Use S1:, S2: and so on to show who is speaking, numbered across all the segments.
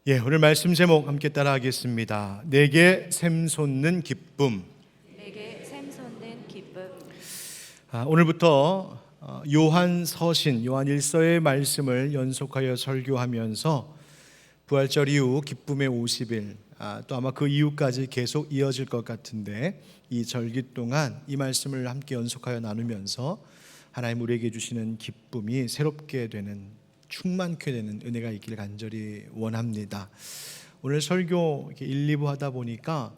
S1: 오늘 말씀 제목 함께 따라하겠습니다. 내게 샘솟는 기쁨.
S2: 내게 샘솟는 기쁨.
S1: 오늘부터 요한 서신, 요한 1서의 말씀을 연속하여 설교하면서 부활절 이후 기쁨의 50일, 또 아마 그 이후까지 계속 이어질 것 같은데, 이 절기 동안 이 말씀을 함께 연속하여 나누면서 하나님 우리에게 주시는 기쁨이 새롭게 되는, 충만케 되는 은혜가 있기를 간절히 원합니다. 오늘 설교 1, 2부 하다 보니까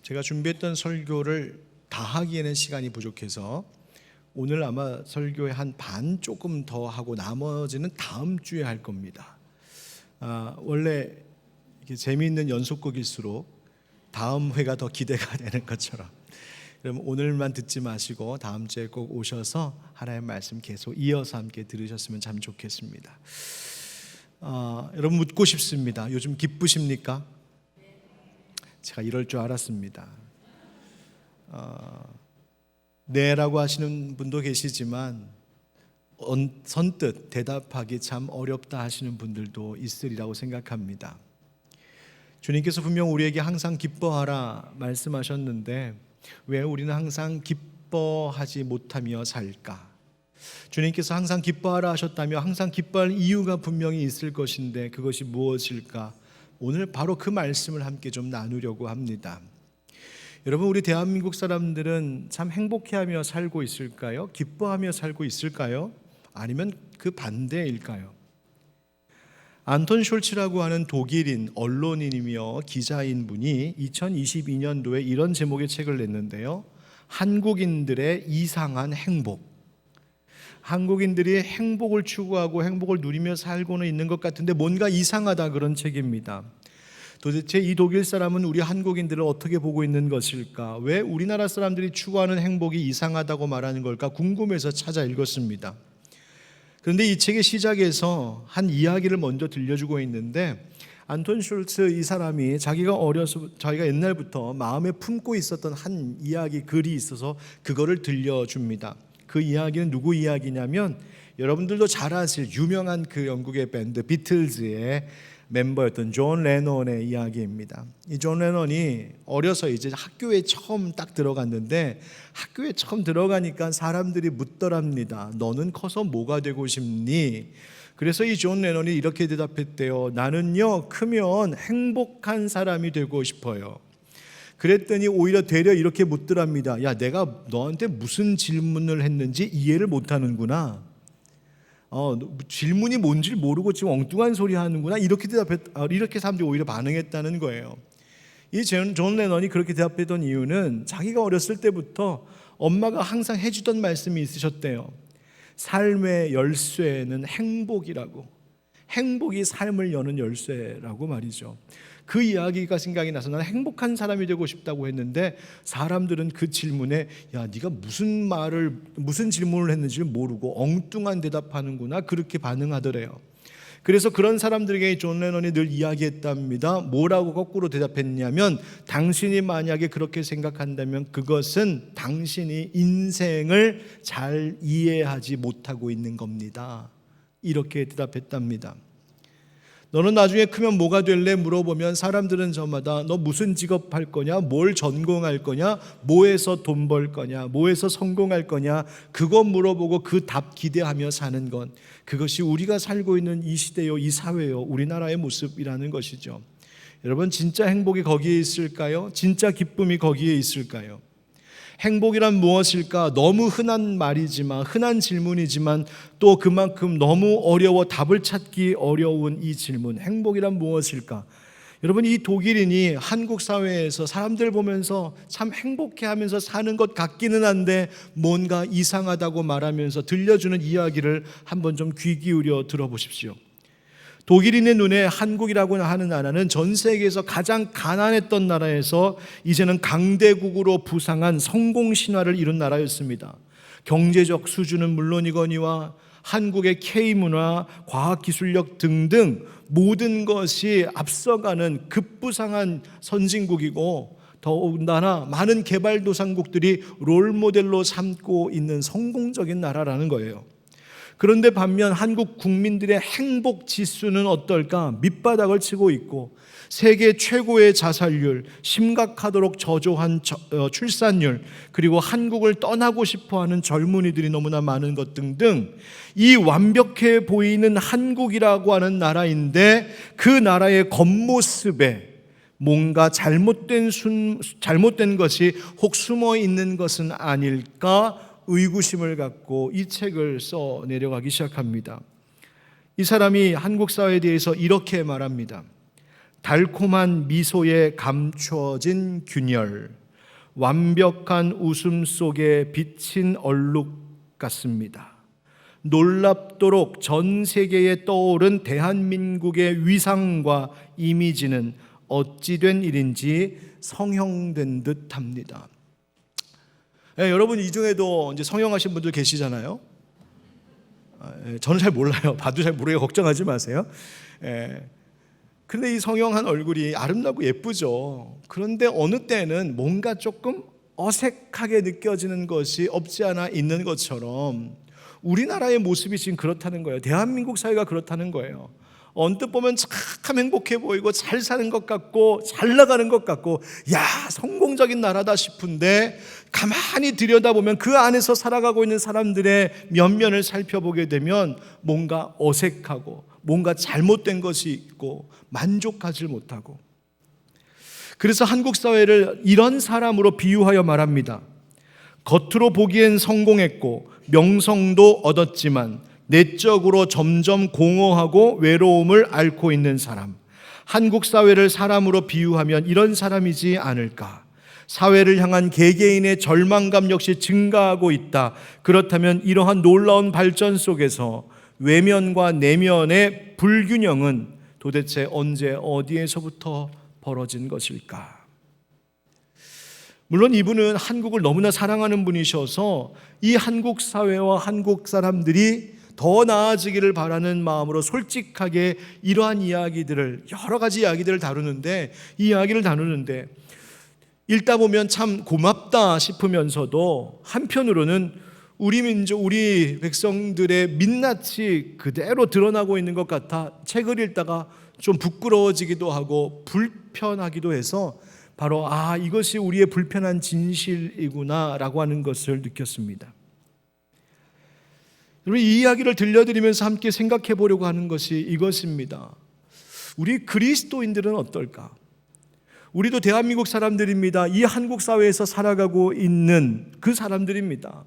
S1: 제가 준비했던 설교를 다 하기에는 시간이 부족해서 오늘 아마 설교의 한 반 조금 더 하고 나머지는 다음 주에 할 겁니다. 원래 이렇게 재미있는 연속극일수록 다음 회가 더 기대가 되는 것처럼, 그럼 오늘만 듣지 마시고 다음 주에 꼭 오셔서 하나님의 말씀 계속 이어서 함께 들으셨으면 참 좋겠습니다. 여러분 묻고 싶습니다. 요즘 기쁘십니까? 제가 이럴 줄 알았습니다. 네라고 하시는 분도 계시지만 선뜻 대답하기 참 어렵다 하시는 분들도 있으리라고 생각합니다. 주님께서 분명 우리에게 항상 기뻐하라 말씀하셨는데 왜 우리는 항상 기뻐하지 못하며 살까? 주님께서 항상 기뻐하라 하셨다며 항상 기뻐할 이유가 분명히 있을 것인데 그것이 무엇일까? 오늘 바로 그 말씀을 함께 좀 나누려고 합니다. 여러분, 우리 대한민국 사람들은 참 행복해하며 살고 있을까요? 기뻐하며 살고 있을까요? 아니면 그 반대일까요? 안톤 숄츠라고 하는 독일인 언론인이며 기자인 분이 2022년도에 이런 제목의 책을 냈는데요. 한국인들의 이상한 행복. 한국인들이 행복을 추구하고 행복을 누리며 살고는 있는 것 같은데 뭔가 이상하다, 그런 책입니다. 도대체 이 독일 사람은 우리 한국인들을 어떻게 보고 있는 것일까? 왜 우리나라 사람들이 추구하는 행복이 이상하다고 말하는 걸까? 궁금해서 찾아 읽었습니다. 그런데 이 책의 시작에서 한 이야기를 먼저 들려주고 있는데, 안톤 숄츠 이 사람이 자기가 옛날부터 마음에 품고 있었던 한 이야기 글이 있어서 그거를 들려줍니다. 그 이야기는 누구 이야기냐면 여러분들도 잘 아실 유명한 그 영국의 밴드 비틀즈의 멤버였던 존 레논의 이야기입니다. 이 존 레논이 어려서 이제 학교에 처음 딱 들어갔는데, 학교에 처음 들어가니까 사람들이 묻더랍니다. 너는 커서 뭐가 되고 싶니? 그래서 이 존 레논이 이렇게 대답했대요. 나는요, 크면 행복한 사람이 되고 싶어요. 그랬더니 오히려 되려 이렇게 묻더랍니다. 야, 내가 너한테 무슨 질문을 했는지 이해를 못하는구나. 질문이 뭔지 모르고 지금 엉뚱한 소리 하는구나. 이렇게 사람들이 오히려 반응했다는 거예요. 이 존 레논이 그렇게 대답했던 이유는 자기가 어렸을 때부터 엄마가 항상 해주던 말씀이 있으셨대요. 삶의 열쇠는 행복이라고. 행복이 삶을 여는 열쇠라고 말이죠. 그 이야기가 생각이 나서 나는 행복한 사람이 되고 싶다고 했는데, 사람들은 그 질문에 야, 네가 무슨 질문을 했는지 모르고 엉뚱한 대답하는구나, 그렇게 반응하더래요. 그래서 그런 사람들에게 존 레논이 늘 이야기했답니다. 뭐라고 거꾸로 대답했냐면, 당신이 만약에 그렇게 생각한다면 그것은 당신이 인생을 잘 이해하지 못하고 있는 겁니다. 이렇게 대답했답니다. 너는 나중에 크면 뭐가 될래? 물어보면 사람들은 저마다 너 무슨 직업 할 거냐? 뭘 전공할 거냐? 뭐해서 돈 벌 거냐? 뭐해서 성공할 거냐? 그거 물어보고 그 답 기대하며 사는 건, 그것이 우리가 살고 있는 이 시대요, 이 사회요, 우리나라의 모습이라는 것이죠. 여러분, 진짜 행복이 거기에 있을까요? 진짜 기쁨이 거기에 있을까요? 행복이란 무엇일까? 너무 흔한 말이지만, 흔한 질문이지만 또 그만큼 너무 어려워 답을 찾기 어려운 이 질문, 행복이란 무엇일까? 여러분, 이 독일인이 한국 사회에서 사람들 보면서 참 행복해하면서 사는 것 같기는 한데 뭔가 이상하다고 말하면서 들려주는 이야기를 한번 좀 귀 기울여 들어보십시오. 독일인의 눈에 한국이라고 하는 나라는 전 세계에서 가장 가난했던 나라에서 이제는 강대국으로 부상한 성공 신화를 이룬 나라였습니다. 경제적 수준은 물론이거니와 한국의 K문화, 과학기술력 등등 모든 것이 앞서가는 급부상한 선진국이고, 더군다나 많은 개발도상국들이 롤모델로 삼고 있는 성공적인 나라라는 거예요. 그런데 반면 한국 국민들의 행복 지수는 어떨까? 밑바닥을 치고 있고 세계 최고의 자살률, 심각하도록 저조한 출산율, 그리고 한국을 떠나고 싶어하는 젊은이들이 너무나 많은 것 등등, 이 완벽해 보이는 한국이라고 하는 나라인데 그 나라의 겉모습에 뭔가 잘못된 것이 혹 숨어 있는 것은 아닐까 의구심을 갖고 이 책을 써 내려가기 시작합니다. 이 사람이 한국 사회에 대해서 이렇게 말합니다. 달콤한 미소에 감춰진 균열, 완벽한 웃음 속에 비친 얼룩 같습니다. 놀랍도록 전 세계에 떠오른 대한민국의 위상과 이미지는 어찌된 일인지 성형된 듯합니다. 여러분 이 중에도 이제 성형하신 분들 계시잖아요. 저는 잘 몰라요. 봐도 잘 모르게 걱정하지 마세요. 그런데 이 성형한 얼굴이 아름답고 예쁘죠. 그런데 어느 때는 뭔가 조금 어색하게 느껴지는 것이 없지 않아 있는 것처럼 우리나라의 모습이 지금 그렇다는 거예요. 대한민국 사회가 그렇다는 거예요. 언뜻 보면 참 행복해 보이고 잘 사는 것 같고 잘 나가는 것 같고 야 성공적인 나라다 싶은데 가만히 들여다보면 그 안에서 살아가고 있는 사람들의 면면을 살펴보게 되면 뭔가 어색하고 뭔가 잘못된 것이 있고 만족하지 못하고, 그래서 한국 사회를 이런 사람으로 비유하여 말합니다. 겉으로 보기엔 성공했고 명성도 얻었지만 내적으로 점점 공허하고 외로움을 앓고 있는 사람, 한국 사회를 사람으로 비유하면 이런 사람이지 않을까. 사회를 향한 개개인의 절망감 역시 증가하고 있다. 그렇다면 이러한 놀라운 발전 속에서 외면과 내면의 불균형은 도대체 언제 어디에서부터 벌어진 것일까? 물론 이분은 한국을 너무나 사랑하는 분이셔서 이 한국 사회와 한국 사람들이 더 나아지기를 바라는 마음으로 솔직하게 이러한 이야기들을, 여러 가지 이야기들을 다루는데, 이 이야기를 다루는데 읽다 보면 참 고맙다 싶으면서도 한편으로는 우리 민족, 우리 백성들의 민낯이 그대로 드러나고 있는 것 같아 책을 읽다가 좀 부끄러워지기도 하고 불편하기도 해서 바로 이것이 우리의 불편한 진실이구나 라고 하는 것을 느꼈습니다. 여러분, 이 이야기를 들려드리면서 함께 생각해 보려고 하는 것이 이것입니다. 우리 그리스도인들은 어떨까? 우리도 대한민국 사람들입니다. 이 한국 사회에서 살아가고 있는 그 사람들입니다.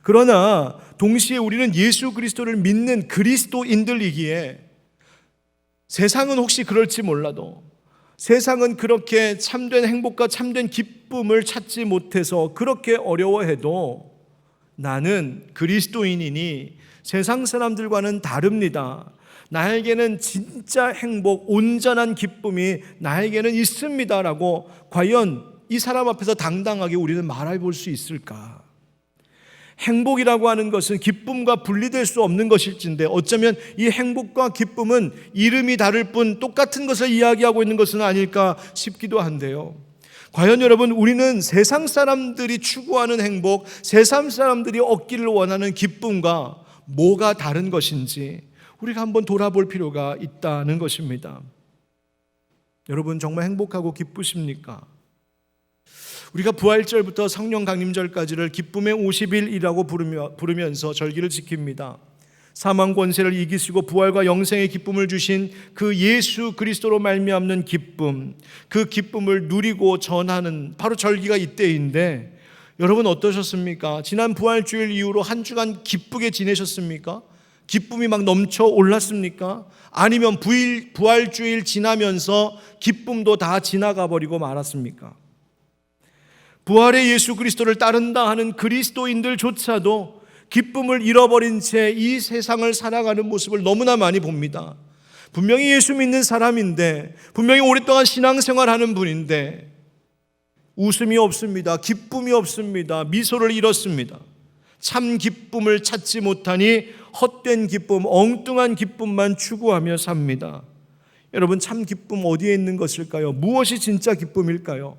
S1: 그러나 동시에 우리는 예수 그리스도를 믿는 그리스도인들이기에 세상은 혹시 그럴지 몰라도, 세상은 그렇게 참된 행복과 참된 기쁨을 찾지 못해서 그렇게 어려워해도 나는 그리스도인이니 세상 사람들과는 다릅니다. 나에게는 진짜 행복, 온전한 기쁨이 나에게는 있습니다라고 과연 이 사람 앞에서 당당하게 우리는 말해볼 수 있을까? 행복이라고 하는 것은 기쁨과 분리될 수 없는 것일진데 어쩌면 이 행복과 기쁨은 이름이 다를 뿐 똑같은 것을 이야기하고 있는 것은 아닐까 싶기도 한데요. 과연 여러분, 우리는 세상 사람들이 추구하는 행복, 세상 사람들이 얻기를 원하는 기쁨과 뭐가 다른 것인지 우리가 한번 돌아볼 필요가 있다는 것입니다. 여러분, 정말 행복하고 기쁘십니까? 우리가 부활절부터 성령 강림절까지를 기쁨의 50일이라고 부르면서 절기를 지킵니다. 사망 권세를 이기시고 부활과 영생의 기쁨을 주신 그 예수 그리스도로 말미암는 기쁨, 그 기쁨을 누리고 전하는 바로 절기가 이때인데, 여러분 어떠셨습니까? 지난 부활주일 이후로 한 주간 기쁘게 지내셨습니까? 기쁨이 막 넘쳐 올랐습니까? 아니면 부활주일 지나면서 기쁨도 다 지나가 버리고 말았습니까? 부활의 예수 그리스도를 따른다 하는 그리스도인들조차도 기쁨을 잃어버린 채 이 세상을 살아가는 모습을 너무나 많이 봅니다. 분명히 예수 믿는 사람인데, 분명히 오랫동안 신앙생활하는 분인데 웃음이 없습니다. 기쁨이 없습니다. 미소를 잃었습니다. 참 기쁨을 찾지 못하니 헛된 기쁨, 엉뚱한 기쁨만 추구하며 삽니다. 여러분, 참 기쁨 어디에 있는 것일까요? 무엇이 진짜 기쁨일까요?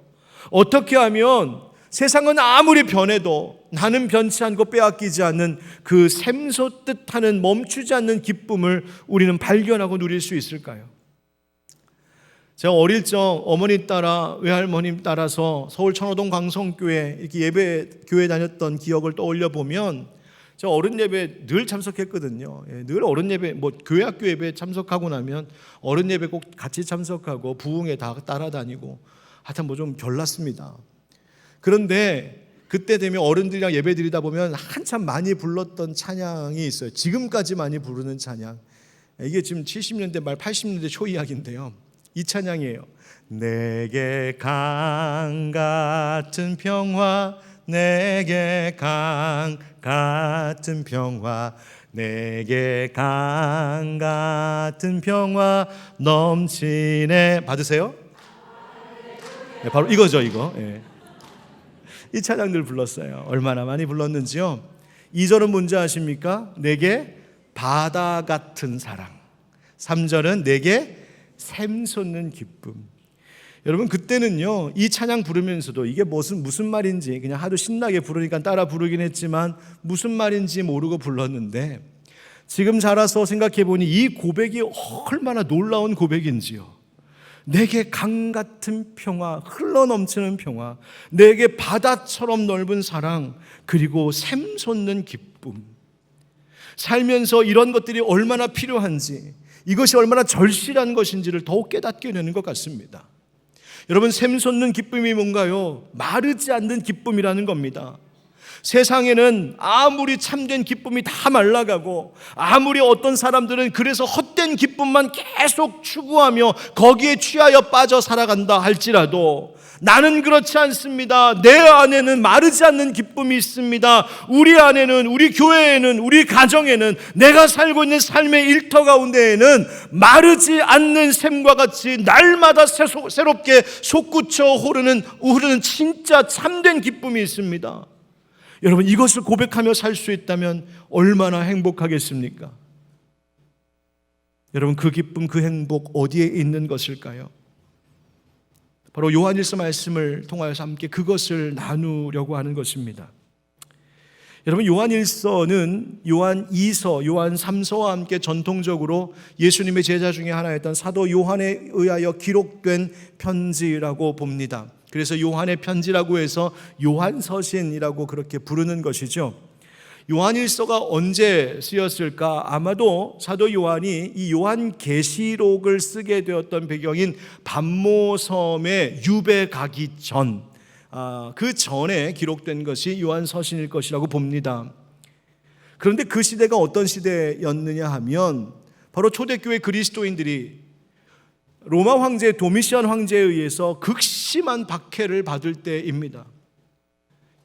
S1: 어떻게 하면 세상은 아무리 변해도 나는 변치 않고 빼앗기지 않는 그 샘솟듯 하는 멈추지 않는 기쁨을 우리는 발견하고 누릴 수 있을까요? 제가 어릴 적 어머니 따라 외할머님 따라서 서울 천호동 광성교회 이렇게 예배 교회 다녔던 기억을 떠올려 보면 제가 어른 예배 늘 참석했거든요. 늘 어른 예배 교회 학교 예배 참석하고 나면 어른 예배 꼭 같이 참석하고 부흥회 다 따라다니고 하여튼 좀 별났습니다. 그런데 그때 되면 어른들이랑 예배 드리다 보면 한참 많이 불렀던 찬양이 있어요. 지금까지 많이 부르는 찬양. 이게 지금 70년대 말 80년대 초 이야기인데요. 이 찬양이에요. 내게 강 같은 평화, 내게 강 같은 평화, 내게 강 같은 평화 넘치네. 받으세요? 네, 바로 이거죠, 이거. 네. 이 찬양들 불렀어요. 얼마나 많이 불렀는지요. 2절은 뭔지 아십니까? 내게 바다 같은 사랑. 3절은 내게 샘솟는 기쁨. 여러분 그때는요 이 찬양 부르면서도 이게 무슨 말인지 그냥 하도 신나게 부르니까 따라 부르긴 했지만 무슨 말인지 모르고 불렀는데 지금 자라서 생각해 보니 이 고백이 얼마나 놀라운 고백인지요. 내게 강 같은 평화, 흘러넘치는 평화, 내게 바다처럼 넓은 사랑, 그리고 샘솟는 기쁨. 살면서 이런 것들이 얼마나 필요한지, 이것이 얼마나 절실한 것인지를 더욱 깨닫게 되는 것 같습니다. 여러분, 샘솟는 기쁨이 뭔가요? 마르지 않는 기쁨이라는 겁니다. 세상에는 아무리 참된 기쁨이 다 말라가고 아무리 어떤 사람들은 그래서 헛된 기쁨만 계속 추구하며 거기에 취하여 빠져 살아간다 할지라도 나는 그렇지 않습니다. 내 안에는 마르지 않는 기쁨이 있습니다. 우리 안에는, 우리 교회에는, 우리 가정에는, 내가 살고 있는 삶의 일터 가운데에는 마르지 않는 샘과 같이 날마다 새롭게 솟구쳐 흐르는 진짜 참된 기쁨이 있습니다. 여러분, 이것을 고백하며 살 수 있다면 얼마나 행복하겠습니까? 여러분, 그 기쁨, 그 행복 어디에 있는 것일까요? 바로 요한일서 말씀을 통하여서 함께 그것을 나누려고 하는 것입니다. 여러분, 요한일서는 요한 2서, 요한 3서와 함께 전통적으로 예수님의 제자 중에 하나였던 사도 요한에 의하여 기록된 편지라고 봅니다. 그래서 요한의 편지라고 해서 요한서신이라고 그렇게 부르는 것이죠. 요한일서가 언제 쓰였을까? 아마도 사도 요한이 이 요한계시록을 쓰게 되었던 배경인 반모섬에 유배 가기 전, 그 전에 기록된 것이 요한서신일 것이라고 봅니다. 그런데 그 시대가 어떤 시대였느냐 하면 바로 초대교회 그리스도인들이 로마 황제 도미시안 황제에 의해서 극심한 박해를 받을 때입니다.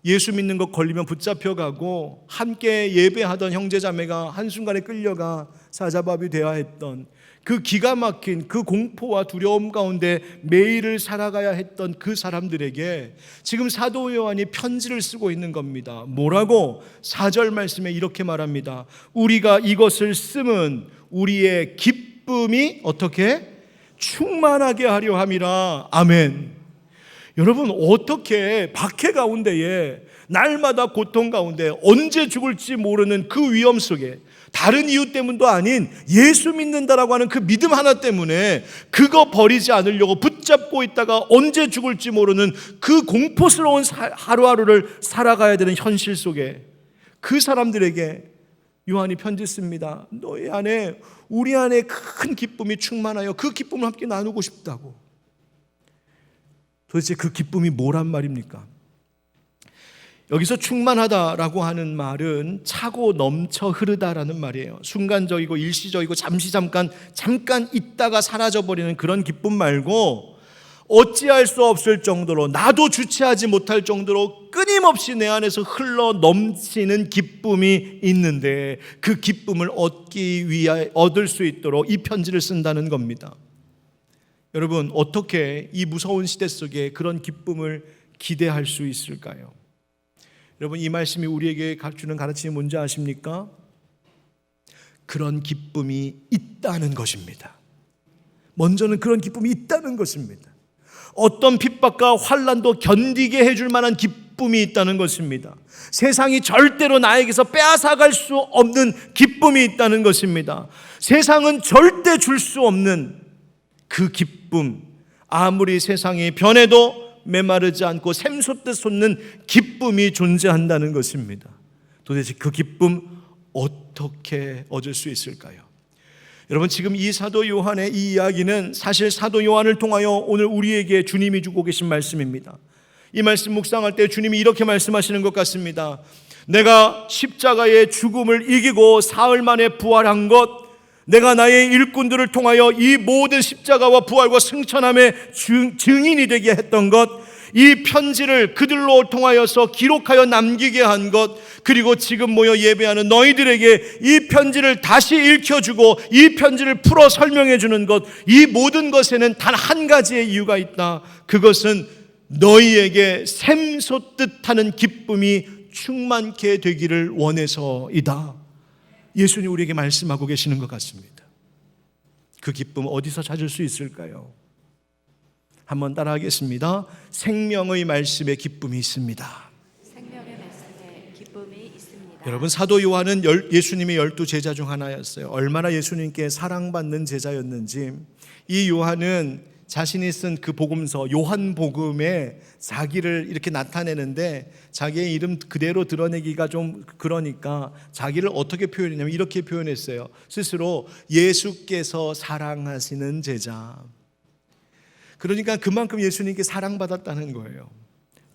S1: 예수 믿는 것 걸리면 붙잡혀가고 함께 예배하던 형제자매가 한순간에 끌려가 사자밥이 되어야 했던 그 기가 막힌 그 공포와 두려움 가운데 매일을 살아가야 했던 그 사람들에게 지금 사도 요한이 편지를 쓰고 있는 겁니다. 뭐라고? 4절 말씀에 이렇게 말합니다. 우리가 이것을 쓰면 우리의 기쁨이 어떻게? 충만하게 하려 함이라. 아멘. 여러분, 어떻게 박해 가운데에 날마다 고통 가운데 언제 죽을지 모르는 그 위험 속에 다른 이유 때문도 아닌 예수 믿는다라고 하는 그 믿음 하나 때문에 그거 버리지 않으려고 붙잡고 있다가 언제 죽을지 모르는 그 공포스러운 하루하루를 살아가야 되는 현실 속에 그 사람들에게 요한이 편지 씁니다. 너희 안에, 우리 안에 큰 기쁨이 충만하여 그 기쁨을 함께 나누고 싶다고. 도대체 그 기쁨이 뭐란 말입니까? 여기서 충만하다라고 하는 말은 차고 넘쳐 흐르다라는 말이에요. 순간적이고 일시적이고 잠깐 있다가 사라져버리는 그런 기쁨 말고 어찌할 수 없을 정도로, 나도 주체하지 못할 정도로 끊임없이 내 안에서 흘러 넘치는 기쁨이 있는데 그 기쁨을 얻을 수 있도록 이 편지를 쓴다는 겁니다. 여러분, 어떻게 이 무서운 시대 속에 그런 기쁨을 기대할 수 있을까요? 여러분, 이 말씀이 우리에게 주는 가르침이 뭔지 아십니까? 그런 기쁨이 있다는 것입니다. 먼저는 그런 기쁨이 있다는 것입니다. 어떤 핍박과 환난도 견디게 해줄 만한 기쁨이 있다는 것입니다. 세상이 절대로 나에게서 빼앗아갈 수 없는 기쁨이 있다는 것입니다. 세상은 절대 줄 수 없는 그 기쁨, 아무리 세상이 변해도 메마르지 않고 샘솟듯 솟는 기쁨이 존재한다는 것입니다. 도대체 그 기쁨 어떻게 얻을 수 있을까요? 여러분, 지금 이 사도 요한의 이 이야기는 사실 사도 요한을 통하여 오늘 우리에게 주님이 주고 계신 말씀입니다. 이 말씀 묵상할 때 주님이 이렇게 말씀하시는 것 같습니다. 내가 십자가의 죽음을 이기고 사흘 만에 부활한 것, 내가 나의 일꾼들을 통하여 이 모든 십자가와 부활과 승천함의 증인이 되게 했던 것, 이 편지를 그들로 통하여서 기록하여 남기게 한 것, 그리고 지금 모여 예배하는 너희들에게 이 편지를 다시 읽혀주고 이 편지를 풀어 설명해 주는 것, 이 모든 것에는 단 한 가지의 이유가 있다. 그것은 너희에게 샘솟듯 하는 기쁨이 충만케 되기를 원해서이다. 예수님 우리에게 말씀하고 계시는 것 같습니다. 그 기쁨 어디서 찾을 수 있을까요? 한번 따라하겠습니다. 생명의 말씀에 기쁨이 있습니다.
S2: 생명의 말씀에 기쁨이 있습니다.
S1: 여러분, 사도 요한은 예수님의 12제자 중 하나였어요. 얼마나 예수님께 사랑받는 제자였는지 이 요한은 자신이 쓴 그 복음서 요한복음에 자기를 이렇게 나타내는데 자기의 이름 그대로 드러내기가 좀 그러니까 자기를 어떻게 표현했냐면 이렇게 표현했어요. 스스로 예수께서 사랑하시는 제자. 그러니까 그만큼 예수님께 사랑받았다는 거예요.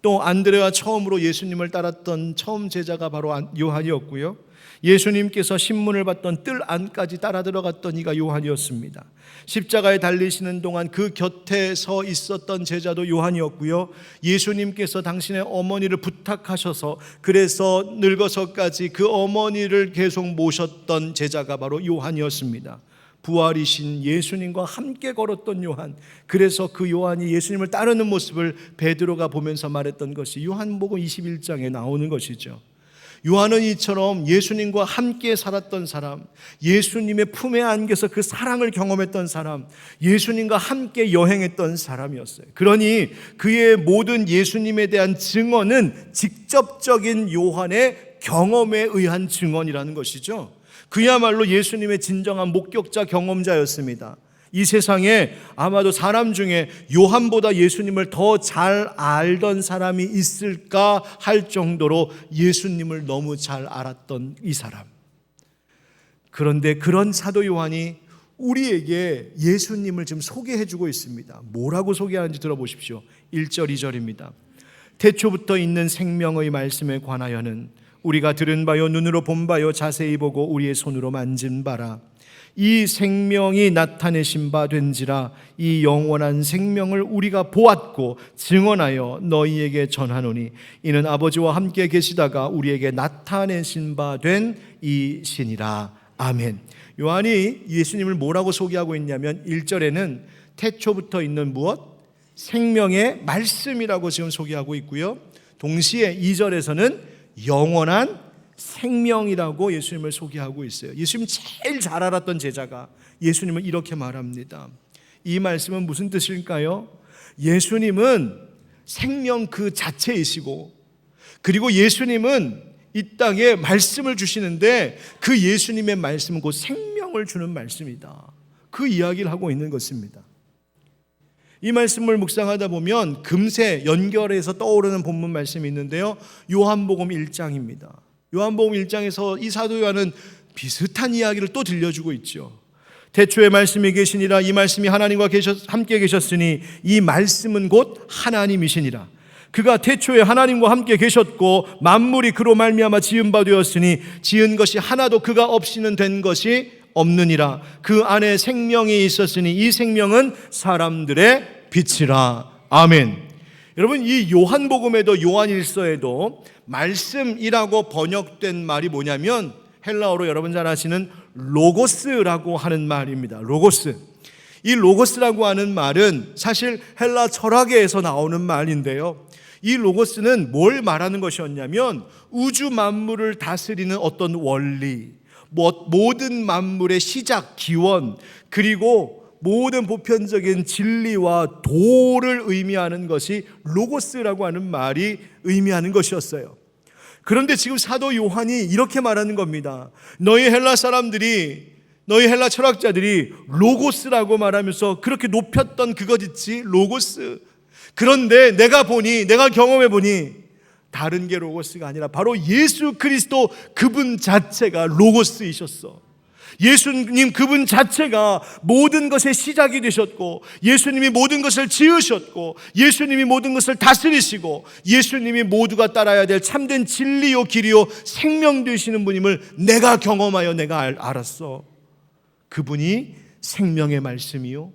S1: 또 안드레와 처음으로 예수님을 따랐던 처음 제자가 바로 요한이었고요. 예수님께서 신문을 받던 뜰 안까지 따라 들어갔던 이가 요한이었습니다. 십자가에 달리시는 동안 그 곁에 서 있었던 제자도 요한이었고요. 예수님께서 당신의 어머니를 부탁하셔서 그래서 늙어서까지 그 어머니를 계속 모셨던 제자가 바로 요한이었습니다. 부활이신 예수님과 함께 걸었던 요한, 그래서 그 요한이 예수님을 따르는 모습을 베드로가 보면서 말했던 것이 요한복음 21장에 나오는 것이죠. 요한은 이처럼 예수님과 함께 살았던 사람, 예수님의 품에 안겨서 그 사랑을 경험했던 사람, 예수님과 함께 여행했던 사람이었어요. 그러니 그의 모든 예수님에 대한 증언은 직접적인 요한의 경험에 의한 증언이라는 것이죠. 그야말로 예수님의 진정한 목격자 경험자였습니다. 이 세상에 아마도 사람 중에 요한보다 예수님을 더 잘 알던 사람이 있을까 할 정도로 예수님을 너무 잘 알았던 이 사람. 그런데 그런 사도 요한이 우리에게 예수님을 지금 소개해주고 있습니다. 뭐라고 소개하는지 들어보십시오. 1절 2절입니다. 태초부터 있는 생명의 말씀에 관하여는 우리가 들은 바요 눈으로 본 바요 자세히 보고 우리의 손으로 만진 바라. 이 생명이 나타내신 바 된지라. 이 영원한 생명을 우리가 보았고 증언하여 너희에게 전하노니 이는 아버지와 함께 계시다가 우리에게 나타내신 바 된 이시니라. 아멘. 요한이 예수님을 뭐라고 소개하고 있냐면 1절에는 태초부터 있는 무엇? 생명의 말씀이라고 지금 소개하고 있고요. 동시에 2절에서는 영원한 생명이라고 예수님을 소개하고 있어요. 예수님 제일 잘 알았던 제자가 예수님을 이렇게 말합니다. 이 말씀은 무슨 뜻일까요? 예수님은 생명 그 자체이시고, 그리고 예수님은 이 땅에 말씀을 주시는데 그 예수님의 말씀은 곧 생명을 주는 말씀이다. 그 이야기를 하고 있는 것입니다. 이 말씀을 묵상하다 보면 금세 연결해서 떠오르는 본문 말씀이 있는데요. 요한복음 1장입니다. 요한복음 1장에서 이 사도 요한은 비슷한 이야기를 또 들려주고 있죠. 태초에 말씀이 계시니라. 이 말씀이 하나님과 함께 계셨으니 이 말씀은 곧 하나님이시니라. 그가 태초에 하나님과 함께 계셨고 만물이 그로 말미암아 지은 바 되었으니 지은 것이 하나도 그가 없이는 된 것이 없느니라. 그 안에 생명이 있었으니 이 생명은 사람들의 빛이라. 아멘. 여러분, 이 요한복음에도 요한일서에도 말씀이라고 번역된 말이 뭐냐면 헬라어로 여러분 잘 아시는 로고스라고 하는 말입니다. 로고스. 이 로고스라고 하는 말은 사실 헬라 철학에서 나오는 말인데요. 이 로고스는 뭘 말하는 것이었냐면 우주 만물을 다스리는 어떤 원리, 모든 만물의 시작, 기원, 그리고 모든 보편적인 진리와 도를 의미하는 것이 로고스라고 하는 말이 의미하는 것이었어요. 그런데 지금 사도 요한이 이렇게 말하는 겁니다. 너희 헬라 사람들이, 너희 헬라 철학자들이 로고스라고 말하면서 그렇게 높였던 그것 있지, 로고스. 그런데 내가 경험해 보니 다른 게 로고스가 아니라 바로 예수 그리스도 그분 자체가 로고스이셨어. 예수님 그분 자체가 모든 것의 시작이 되셨고, 예수님이 모든 것을 지으셨고, 예수님이 모든 것을 다스리시고, 예수님이 모두가 따라야 될 참된 진리요 길이요 생명 되시는 분임을 내가 경험하여 내가 알았어. 그분이 생명의 말씀이요,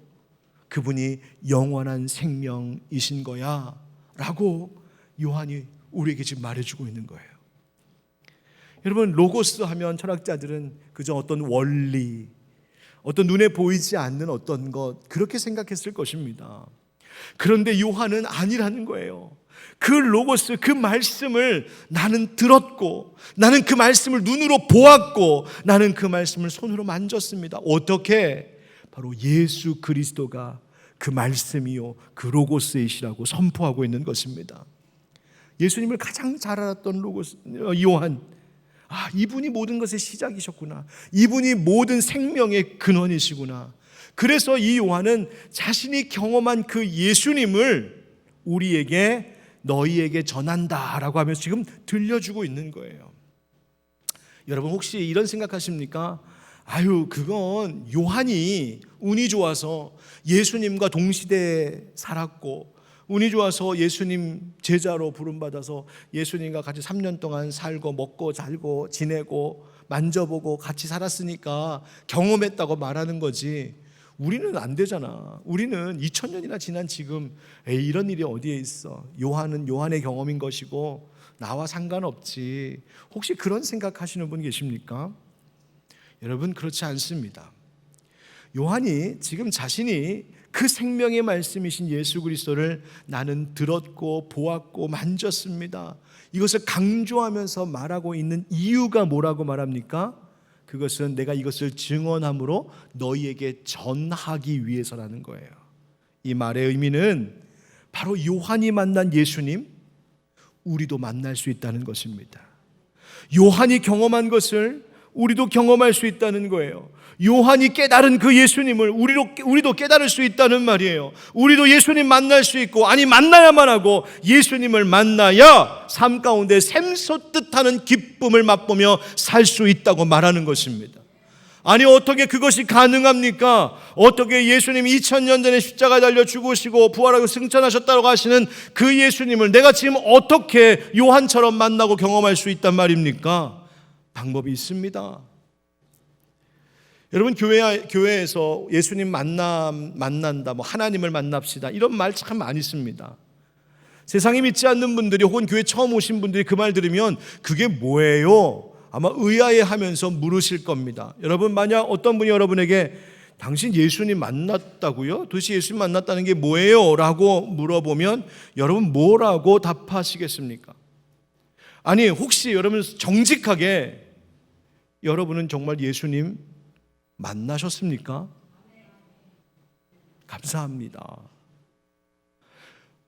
S1: 그분이 영원한 생명이신 거야 라고 요한이 우리에게 지금 말해주고 있는 거예요. 여러분, 로고스 하면 철학자들은 그저 어떤 원리, 어떤 눈에 보이지 않는 어떤 것, 그렇게 생각했을 것입니다. 그런데 요한은 아니라는 거예요. 그 로고스, 그 말씀을 나는 들었고, 나는 그 말씀을 눈으로 보았고, 나는 그 말씀을 손으로 만졌습니다. 어떻게? 바로 예수 그리스도가 그 말씀이요 그 로고스이시라고 선포하고 있는 것입니다. 예수님을 가장 잘 알았던 로고스 요한, 이분이 모든 것의 시작이셨구나, 이분이 모든 생명의 근원이시구나. 그래서 이 요한은 자신이 경험한 그 예수님을 우리에게, 너희에게 전한다라고 하면서 지금 들려주고 있는 거예요. 여러분, 혹시 이런 생각하십니까? 그건 요한이 운이 좋아서 예수님과 동시대에 살았고, 운이 좋아서 예수님 제자로 부름받아서 예수님과 같이 3년 동안 살고 먹고 살고 지내고 만져보고 같이 살았으니까 경험했다고 말하는 거지, 우리는 안 되잖아. 우리는 2000년이나 지난 지금 이런 일이 어디에 있어. 요한은 요한의 경험인 것이고 나와 상관없지. 혹시 그런 생각하시는 분 계십니까? 여러분, 그렇지 않습니다. 요한이 지금 자신이 그 생명의 말씀이신 예수 그리스도를 나는 들었고 보았고 만졌습니다, 이것을 강조하면서 말하고 있는 이유가 뭐라고 말합니까? 그것은 내가 이것을 증언함으로 너희에게 전하기 위해서라는 거예요. 이 말의 의미는 바로 요한이 만난 예수님, 우리도 만날 수 있다는 것입니다. 요한이 경험한 것을 우리도 경험할 수 있다는 거예요. 요한이 깨달은 그 예수님을 우리도 깨달을 수 있다는 말이에요. 우리도 예수님 만날 수 있고, 만나야만 하고, 예수님을 만나야 삶 가운데 샘솟듯 하는 기쁨을 맛보며 살 수 있다고 말하는 것입니다. 어떻게 그것이 가능합니까? 어떻게 예수님이 2000년 전에 십자가에 달려 죽으시고 부활하고 승천하셨다고 하시는 그 예수님을 내가 지금 어떻게 요한처럼 만나고 경험할 수 있단 말입니까? 방법이 있습니다. 여러분, 교회에서 예수님 만난다, 하나님을 만납시다, 이런 말 참 많이 씁니다. 세상에 믿지 않는 분들이 혹은 교회 처음 오신 분들이 그 말 들으면 그게 뭐예요? 아마 의아해하면서 물으실 겁니다. 여러분, 만약 어떤 분이 여러분에게 당신 예수님 만났다고요? 도대체 예수님 만났다는 게 뭐예요? 라고 물어보면 여러분 뭐라고 답하시겠습니까? 혹시 여러분 정직하게 여러분은 정말 예수님 만나셨습니까? 감사합니다.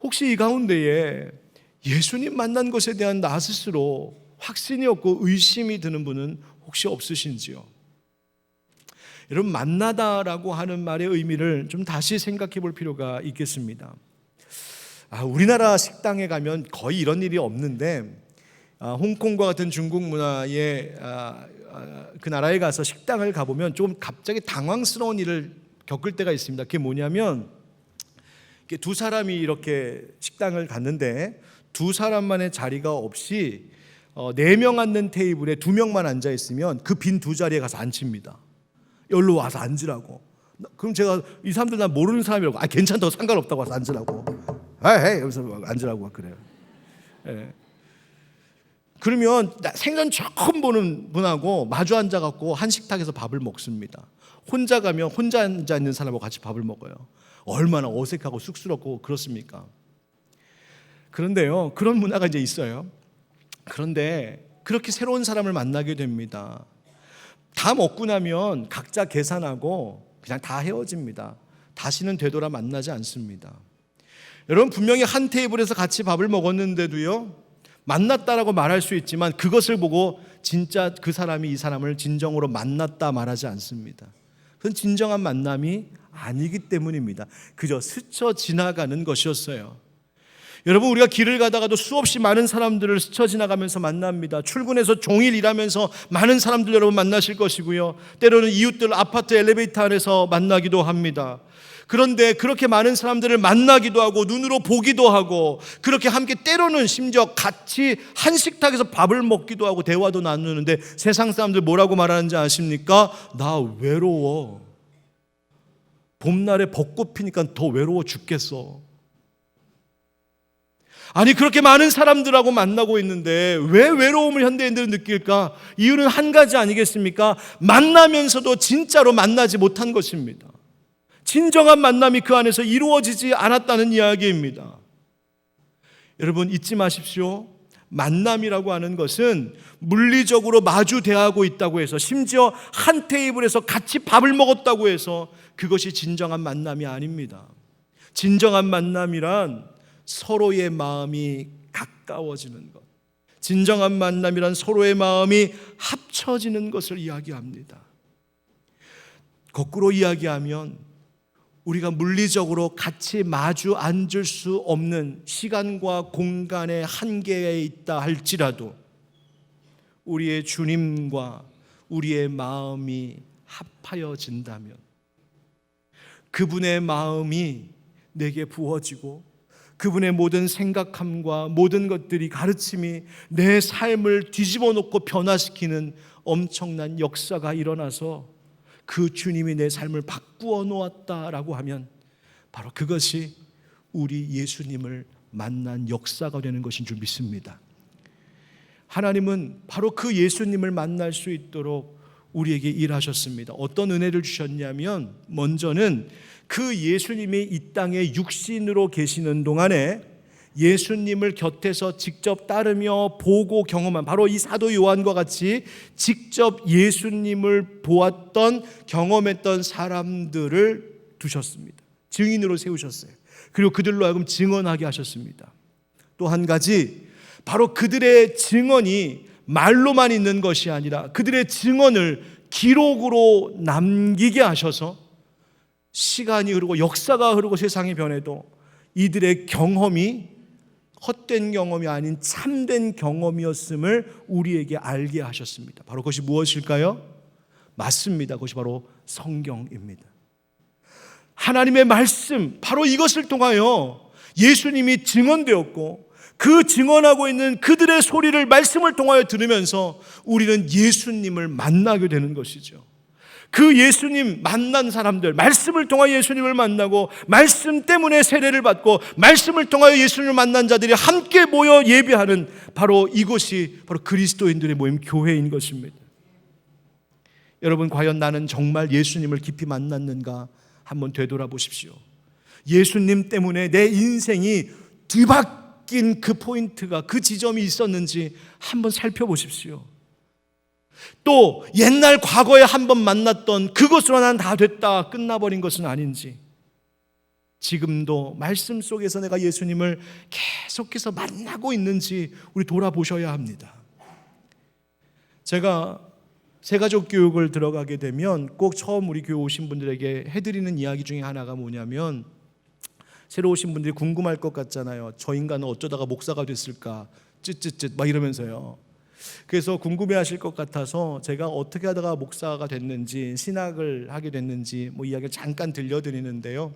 S1: 혹시 이 가운데에 예수님 만난 것에 대한 나 스스로 확신이 없고 의심이 드는 분은 혹시 없으신지요? 여러분, 만나다라고 하는 말의 의미를 좀 다시 생각해 볼 필요가 있겠습니다. 우리나라 식당에 가면 거의 이런 일이 없는데, 홍콩과 같은 중국 문화의 그 나라에 가서 식당을 가보면 좀 갑자기 당황스러운 일을 겪을 때가 있습니다. 그게 뭐냐면, 두 사람이 이렇게 식당을 갔는데 두 사람만의 자리가 없이 4명 앉는 테이블에 2명만 앉아 있으면 그 빈 두 자리에 가서 앉힙니다. 여기로 와서 앉으라고. 그럼 제가 이 사람들 난 모르는 사람이라고, 괜찮다고, 상관없다고 와서 앉으라고, 여기서 앉으라고 그래요. 그러면 생전 처음 보는 분하고 마주 앉아갖고 한 식탁에서 밥을 먹습니다. 혼자 가면 혼자 앉아 있는 사람하고 같이 밥을 먹어요. 얼마나 어색하고 쑥스럽고 그렇습니까? 그런데요, 그런 문화가 이제 있어요. 그런데 그렇게 새로운 사람을 만나게 됩니다. 다 먹고 나면 각자 계산하고 그냥 다 헤어집니다. 다시는 되돌아 만나지 않습니다. 여러분, 분명히 한 테이블에서 같이 밥을 먹었는데도요, 만났다라고 말할 수 있지만 그것을 보고 진짜 그 사람이 이 사람을 진정으로 만났다 말하지 않습니다. 그건 진정한 만남이 아니기 때문입니다. 그저 스쳐 지나가는 것이었어요. 여러분, 우리가 길을 가다가도 수없이 많은 사람들을 스쳐 지나가면서 만납니다. 출근해서 종일 일하면서 많은 사람들 여러분 만나실 것이고요, 때로는 이웃들 아파트 엘리베이터 안에서 만나기도 합니다. 그런데 그렇게 많은 사람들을 만나기도 하고 눈으로 보기도 하고 그렇게 함께 때로는 심지어 같이 한 식탁에서 밥을 먹기도 하고 대화도 나누는데 세상 사람들 뭐라고 말하는지 아십니까? 나 외로워. 봄날에 벚꽃 피니까 더 외로워 죽겠어. 아니, 그렇게 많은 사람들하고 만나고 있는데 왜 외로움을 현대인들은 느낄까? 이유는 한 가지 아니겠습니까? 만나면서도 진짜로 만나지 못한 것입니다. 진정한 만남이 그 안에서 이루어지지 않았다는 이야기입니다. 여러분, 잊지 마십시오. 만남이라고 하는 것은 물리적으로 마주 대하고 있다고 해서, 심지어 한 테이블에서 같이 밥을 먹었다고 해서 그것이 진정한 만남이 아닙니다. 진정한 만남이란 서로의 마음이 가까워지는 것, 진정한 만남이란 서로의 마음이 합쳐지는 것을 이야기합니다. 거꾸로 이야기하면 우리가 물리적으로 같이 마주 앉을 수 없는 시간과 공간의 한계에 있다 할지라도 우리의 주님과 우리의 마음이 합하여진다면, 그분의 마음이 내게 부어지고 그분의 모든 생각함과 모든 것들이, 가르침이 내 삶을 뒤집어 놓고 변화시키는 엄청난 역사가 일어나서 그 주님이 내 삶을 바꾸어 놓았다라고 하면 바로 그것이 우리 예수님을 만난 역사가 되는 것인 줄 믿습니다. 하나님은 바로 그 예수님을 만날 수 있도록 우리에게 일하셨습니다. 어떤 은혜를 주셨냐면, 먼저는 그 예수님이 이 땅에 육신으로 계시는 동안에 예수님을 곁에서 직접 따르며 보고 경험한, 바로 이 사도 요한과 같이 직접 예수님을 보았던, 경험했던 사람들을 두셨습니다. 증인으로 세우셨어요. 그리고 그들로 하여금 증언하게 하셨습니다. 또 한 가지, 바로 그들의 증언이 말로만 있는 것이 아니라 그들의 증언을 기록으로 남기게 하셔서 시간이 흐르고 역사가 흐르고 세상이 변해도 이들의 경험이 헛된 경험이 아닌 참된 경험이었음을 우리에게 알게 하셨습니다. 바로 그것이 무엇일까요? 맞습니다. 그것이 바로 성경입니다. 하나님의 말씀, 바로 이것을 통하여 예수님이 증언되었고, 그 증언하고 있는 그들의 소리를 말씀을 통하여 들으면서 우리는 예수님을 만나게 되는 것이죠. 그 예수님 만난 사람들, 말씀을 통하여 예수님을 만나고 말씀 때문에 세례를 받고 말씀을 통하여 예수님을 만난 자들이 함께 모여 예배하는, 바로 이곳이 바로 그리스도인들의 모임, 교회인 것입니다. 여러분, 과연 나는 정말 예수님을 깊이 만났는가 한번 되돌아보십시오. 예수님 때문에 내 인생이 뒤바뀐 그 포인트가, 그 지점이 있었는지 한번 살펴보십시오. 또 옛날 과거에 한번 만났던 그것으로 난 다 됐다, 끝나버린 것은 아닌지, 지금도 말씀 속에서 내가 예수님을 계속해서 만나고 있는지 우리 돌아보셔야 합니다. 제가 새가족 교육을 들어가게 되면 꼭 처음 우리 교회 오신 분들에게 해드리는 이야기 중에 하나가 뭐냐면, 새로 오신 분들이 궁금할 것 같잖아요. 저 인간은 어쩌다가 목사가 됐을까, 쯧쯧쯧 막 이러면서요. 그래서 궁금해하실 것 같아서 제가 어떻게 하다가 목사가 됐는지, 신학을 하게 됐는지 이야기를 잠깐 들려드리는데요.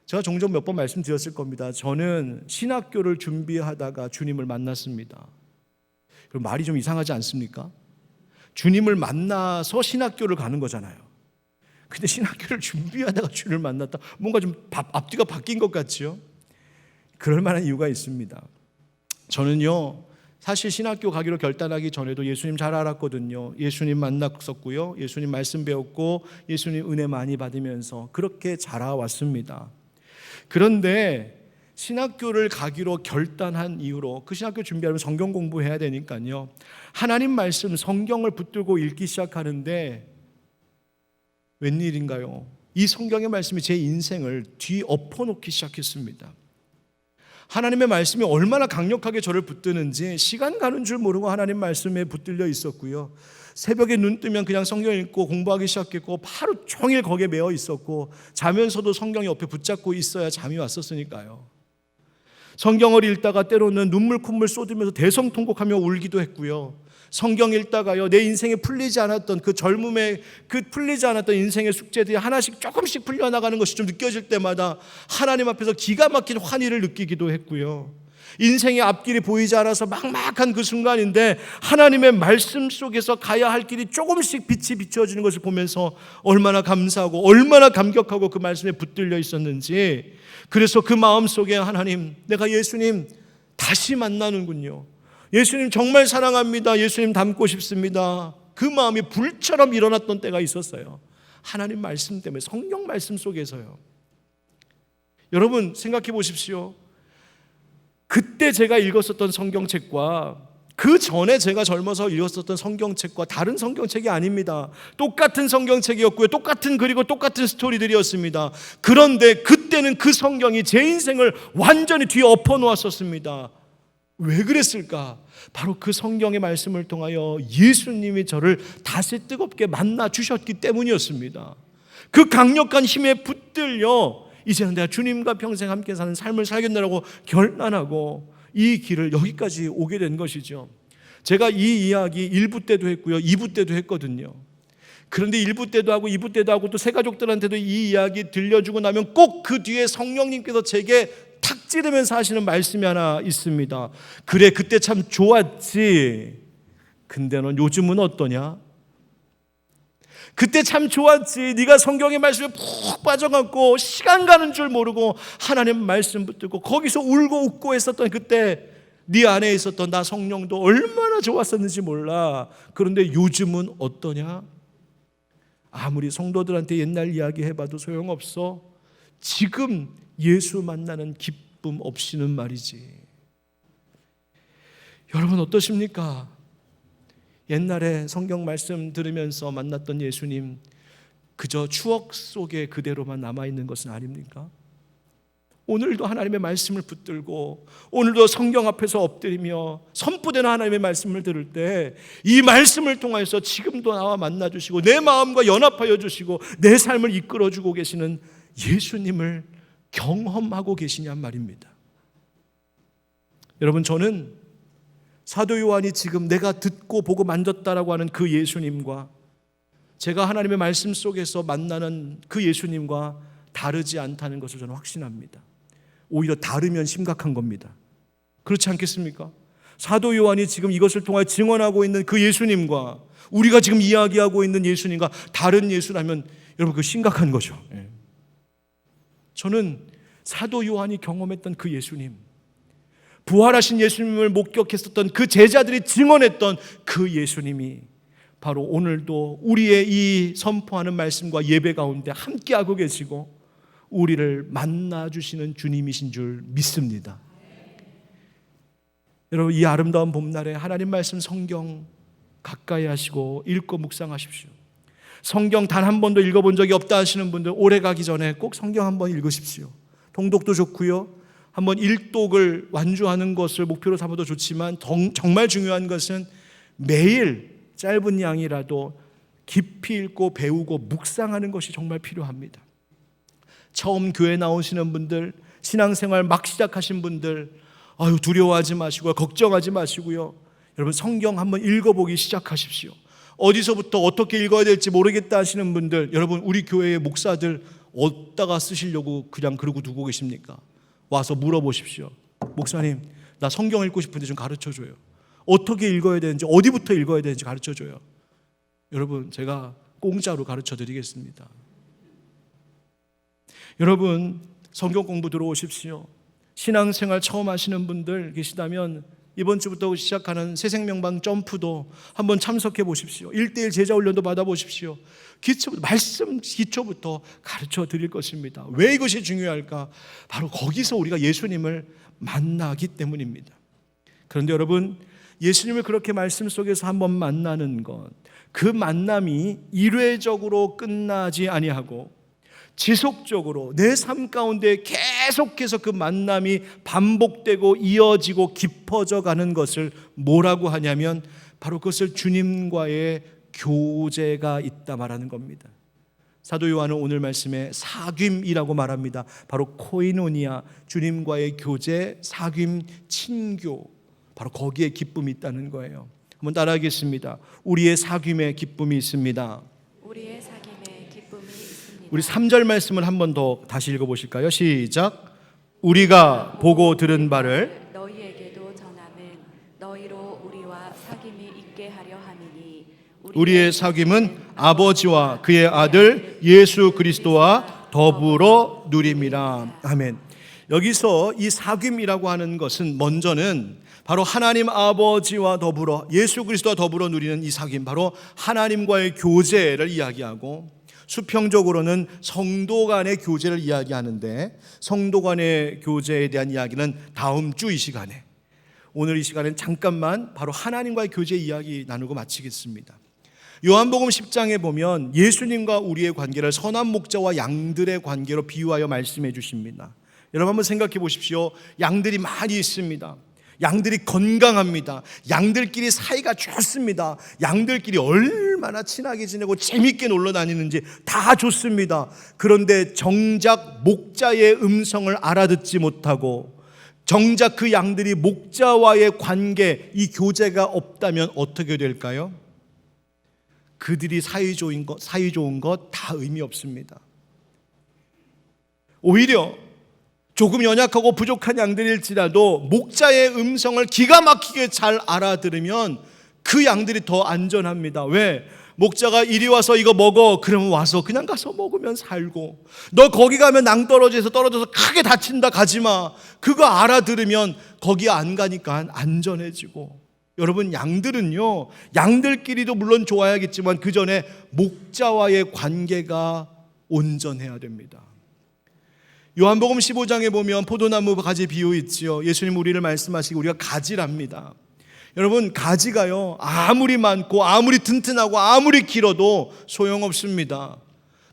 S1: 제가 종종 몇 번 말씀드렸을 겁니다. 저는 신학교를 준비하다가 주님을 만났습니다. 그럼 말이 좀 이상하지 않습니까? 주님을 만나서 신학교를 가는 거잖아요. 근데 신학교를 준비하다가 주님을 만났다, 뭔가 좀 앞뒤가 바뀐 것 같지요? 그럴 만한 이유가 있습니다. 저는요, 사실 신학교 가기로 결단하기 전에도 예수님 잘 알았거든요. 예수님 만났었고요, 예수님 말씀 배웠고, 예수님 은혜 많이 받으면서 그렇게 자라왔습니다. 그런데 신학교를 가기로 결단한 이후로, 그 신학교 준비하려면 성경 공부해야 되니까요, 하나님 말씀 성경을 붙들고 읽기 시작하는데 웬일인가요? 이 성경의 말씀이 제 인생을 뒤엎어놓기 시작했습니다. 하나님의 말씀이 얼마나 강력하게 저를 붙드는지 시간 가는 줄 모르고 하나님 말씀에 붙들려 있었고요. 새벽에 눈 뜨면 그냥 성경 읽고 공부하기 시작했고 하루 종일 거기에 매여 있었고 자면서도 성경 옆에 붙잡고 있어야 잠이 왔었으니까요. 성경을 읽다가 때로는 눈물 콧물 쏟으면서 대성통곡하며 울기도 했고요. 성경 읽다가요, 내 인생에 풀리지 않았던 그 젊음의 그 풀리지 않았던 인생의 숙제들이 하나씩 조금씩 풀려나가는 것이 좀 느껴질 때마다 하나님 앞에서 기가 막힌 환희를 느끼기도 했고요. 인생의 앞길이 보이지 않아서 막막한 그 순간인데 하나님의 말씀 속에서 가야 할 길이 조금씩 빛이 비춰지는 것을 보면서 얼마나 감사하고 얼마나 감격하고 그 말씀에 붙들려 있었는지, 그래서 그 마음속에 하나님, 내가 예수님 다시 만나는군요. 예수님 정말 사랑합니다. 예수님 닮고 싶습니다. 그 마음이 불처럼 일어났던 때가 있었어요. 하나님 말씀 때문에, 성경 말씀 속에서요. 여러분 생각해 보십시오. 그때 제가 읽었었던 성경책과 그 전에 제가 젊어서 읽었었던 성경책과 다른 성경책이 아닙니다. 똑같은 성경책이었고요. 그리고 똑같은 스토리들이었습니다. 그런데 그때는 그 성경이 제 인생을 완전히 뒤엎어 놓았었습니다. 왜 그랬을까? 바로 그 성경의 말씀을 통하여 예수님이 저를 다시 뜨겁게 만나 주셨기 때문이었습니다. 그 강력한 힘에 붙들려 이제는 내가 주님과 평생 함께 사는 삶을 살겠다라고 결단하고 이 길을 여기까지 오게 된 것이죠. 제가 이 이야기 1부 때도 했고요, 2부 때도 했거든요. 그런데 1부 때도 하고 2부 때도 하고 또 새 가족들한테도 이 이야기 들려주고 나면 꼭 그 뒤에 성령님께서 제게 탁 찌르면서 하시는 말씀이 하나 있습니다. 그래, 그때 참 좋았지. 근데 넌 요즘은 어떠냐? 그때 참 좋았지. 네가 성경의 말씀에 푹 빠져갖고 시간 가는 줄 모르고 하나님 말씀 붙들고 거기서 울고 웃고 했었던 그때 네 안에 있었던 나 성령도 얼마나 좋았었는지 몰라. 그런데 요즘은 어떠냐? 아무리 성도들한테 옛날 이야기 해봐도 소용없어. 지금 예수 만나는 기쁨 없이는 말이지. 여러분 어떠십니까? 옛날에 성경 말씀 들으면서 만났던 예수님, 그저 추억 속에 그대로만 남아있는 것은 아닙니까? 오늘도 하나님의 말씀을 붙들고 오늘도 성경 앞에서 엎드리며 선포되는 하나님의 말씀을 들을 때 이 말씀을 통해서 지금도 나와 만나주시고 내 마음과 연합하여 주시고 내 삶을 이끌어주고 계시는 예수님을 경험하고 계시냔 말입니다. 여러분, 저는 사도 요한이 지금 내가 듣고 보고 만졌다라고 하는 그 예수님과 제가 하나님의 말씀 속에서 만나는 그 예수님과 다르지 않다는 것을 저는 확신합니다. 오히려 다르면 심각한 겁니다. 그렇지 않겠습니까? 사도 요한이 지금 이것을 통해 증언하고 있는 그 예수님과 우리가 지금 이야기하고 있는 예수님과 다른 예수라면 여러분 그 심각한 거죠. 저는 사도 요한이 경험했던 그 예수님, 부활하신 예수님을 목격했었던 그 제자들이 증언했던 그 예수님이 바로 오늘도 우리의 이 선포하는 말씀과 예배 가운데 함께하고 계시고 우리를 만나주시는 주님이신 줄 믿습니다. 여러분, 이 아름다운 봄날에 하나님 말씀 성경 가까이 하시고 읽고 묵상하십시오. 성경 단 한 번도 읽어본 적이 없다 하시는 분들, 올해 가기 전에 꼭 성경 한번 읽으십시오. 통독도 좋고요, 한번 일독을 완주하는 것을 목표로 삼아도 좋지만 정말 중요한 것은 매일 짧은 양이라도 깊이 읽고 배우고 묵상하는 것이 정말 필요합니다. 처음 교회 나오시는 분들, 신앙생활 막 시작하신 분들, 두려워하지 마시고요, 걱정하지 마시고요, 여러분 성경 한번 읽어보기 시작하십시오. 어디서부터 어떻게 읽어야 될지 모르겠다 하시는 분들, 여러분 우리 교회의 목사들 어디다가 쓰시려고 그냥 그러고 두고 계십니까? 와서 물어보십시오. 목사님, 나 성경 읽고 싶은데 좀 가르쳐줘요. 어떻게 읽어야 되는지, 어디부터 읽어야 되는지 가르쳐줘요. 여러분, 제가 공짜로 가르쳐드리겠습니다. 여러분, 성경 공부 들어오십시오. 신앙생활 처음 하시는 분들 계시다면 이번 주부터 시작하는 새생명방 점프도 한번 참석해 보십시오. 1:1 제자 훈련도 받아보십시오. 말씀 기초부터 가르쳐 드릴 것입니다. 왜 이것이 중요할까? 바로 거기서 우리가 예수님을 만나기 때문입니다. 그런데 여러분, 예수님을 그렇게 말씀 속에서 한번 만나는 것, 그 만남이 일회적으로 끝나지 아니하고 지속적으로 내 삶 가운데 계속해서 그 만남이 반복되고 이어지고 깊어져 가는 것을 뭐라고 하냐면 바로 그것을 주님과의 교제가 있다 말하는 겁니다. 사도 요한은 오늘 말씀에 사귐이라고 말합니다. 바로 코이노니아, 주님과의 교제, 사귐, 친교, 바로 거기에 기쁨이 있다는 거예요. 한번 따라하겠습니다. 우리의 사귐에 기쁨이 있습니다.
S2: 우리의 사귐에 기쁨이 있습니다.
S1: 우리 3절 말씀을 한 번 더 다시 읽어보실까요? 시작. 우리가 보고 들은 바를
S2: 너희에게도 전함은 너희로 우리와 사귐이 있게 하려 함이니
S1: 우리의 사귐은 아버지와 그의 아들 예수 그리스도와 더불어 누림이라. 아멘. 여기서 이 사귐이라고 하는 것은 먼저는 바로 하나님 아버지와 더불어 예수 그리스도와 더불어 누리는 이 사귐, 바로 하나님과의 교제를 이야기하고, 수평적으로는 성도 간의 교제를 이야기하는데, 성도 간의 교제에 대한 이야기는 다음 주 이 시간에, 오늘 이 시간엔 잠깐만 바로 하나님과의 교제 이야기 나누고 마치겠습니다. 요한복음 10장에 보면 예수님과 우리의 관계를 선한 목자와 양들의 관계로 비유하여 말씀해 주십니다. 여러분 한번 생각해 보십시오. 양들이 많이 있습니다. 양들이 건강합니다. 양들끼리 사이가 좋습니다. 양들끼리 얼마나 친하게 지내고 재밌게 놀러 다니는지 다 좋습니다. 그런데 정작 목자의 음성을 알아듣지 못하고, 정작 그 양들이 목자와의 관계, 이 교제가 없다면 어떻게 될까요? 그들이 사이 좋은 것 다 의미 없습니다. 오히려 조금 연약하고 부족한 양들일지라도 목자의 음성을 기가 막히게 잘 알아들으면 그 양들이 더 안전합니다. 왜? 목자가 이리 와서 이거 먹어, 그러면 와서 그냥 가서 먹으면 살고, 너 거기 가면 낭떠러지에서 떨어져서 크게 다친다, 가지마, 그거 알아들으면 거기 안 가니까 안전해지고. 여러분, 양들은요, 양들끼리도 물론 좋아야겠지만 그 전에 목자와의 관계가 온전해야 됩니다. 요한복음 15장에 보면 포도나무 가지 비유 있지요. 예수님 우리를 말씀하시고 우리가 가지랍니다. 여러분, 가지가요 아무리 많고 아무리 튼튼하고 아무리 길어도 소용없습니다.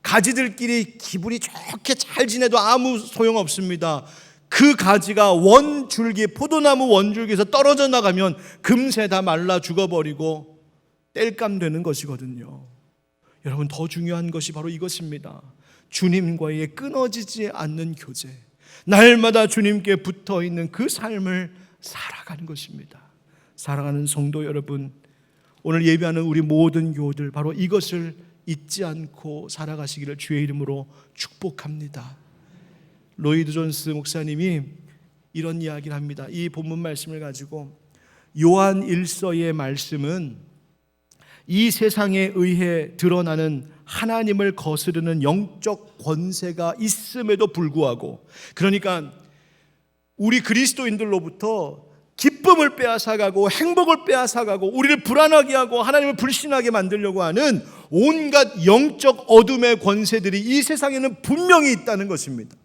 S1: 가지들끼리 기분이 좋게 잘 지내도 아무 소용없습니다. 그 가지가 원줄기, 포도나무 원줄기에서 떨어져 나가면 금세 다 말라 죽어버리고 땔감 되는 것이거든요. 여러분, 더 중요한 것이 바로 이것입니다. 주님과의 끊어지지 않는 교제, 날마다 주님께 붙어있는 그 삶을 살아가는 것입니다. 사랑하는 성도 여러분, 오늘 예배하는 우리 모든 교우들 바로 이것을 잊지 않고 살아가시기를 주의 이름으로 축복합니다. 로이드 존스 목사님이 이런 이야기를 합니다. 이 본문 말씀을 가지고, 요한 1서의 말씀은 이 세상에 의해 드러나는 하나님을 거스르는 영적 권세가 있음에도 불구하고, 그러니까 우리 그리스도인들로부터 기쁨을 빼앗아가고 행복을 빼앗아가고 우리를 불안하게 하고 하나님을 불신하게 만들려고 하는 온갖 영적 어둠의 권세들이 이 세상에는 분명히 있다는 것입니다.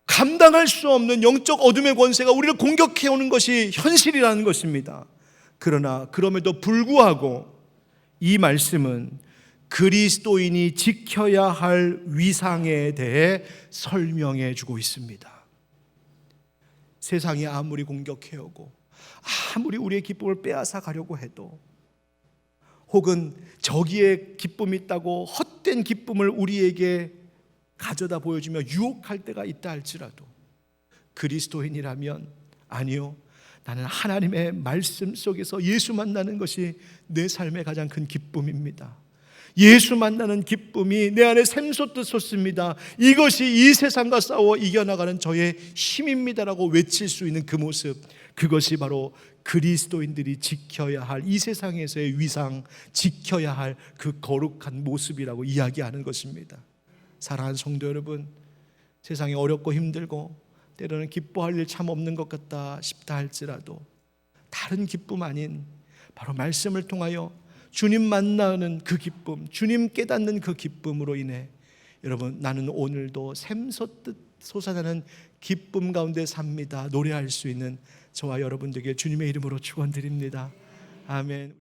S1: 감당할 수 없는 영적 어둠의 권세가 우리를 공격해오는 것이 현실이라는 것입니다. 그러나 그럼에도 불구하고 이 말씀은 그리스도인이 지켜야 할 위상에 대해 설명해 주고 있습니다. 세상이 아무리 공격해오고 아무리 우리의 기쁨을 빼앗아 가려고 해도, 혹은 저기에 기쁨이 있다고 헛된 기쁨을 우리에게 가져다 보여주며 유혹할 때가 있다 할지라도, 그리스도인이라면 아니요, 나는 하나님의 말씀 속에서 예수 만나는 것이 내 삶의 가장 큰 기쁨입니다. 예수 만나는 기쁨이 내 안에 샘솟듯 솟습니다. 이것이 이 세상과 싸워 이겨나가는 저의 힘입니다라고 외칠 수 있는 그 모습, 그것이 바로 그리스도인들이 지켜야 할 이 세상에서의 위상, 지켜야 할 그 거룩한 모습이라고 이야기하는 것입니다. 사랑하는 성도 여러분, 세상이 어렵고 힘들고 때로는 기뻐할 일 참 없는 것 같다 싶다 할지라도, 다른 기쁨 아닌 바로 말씀을 통하여 주님 만나는 그 기쁨, 주님 깨닫는 그 기쁨으로 인해 여러분, 나는 오늘도 샘솟듯 솟아나는 기쁨 가운데 삽니다, 노래할 수 있는 저와 여러분 되게 주님의 이름으로 축원드립니다. 아멘.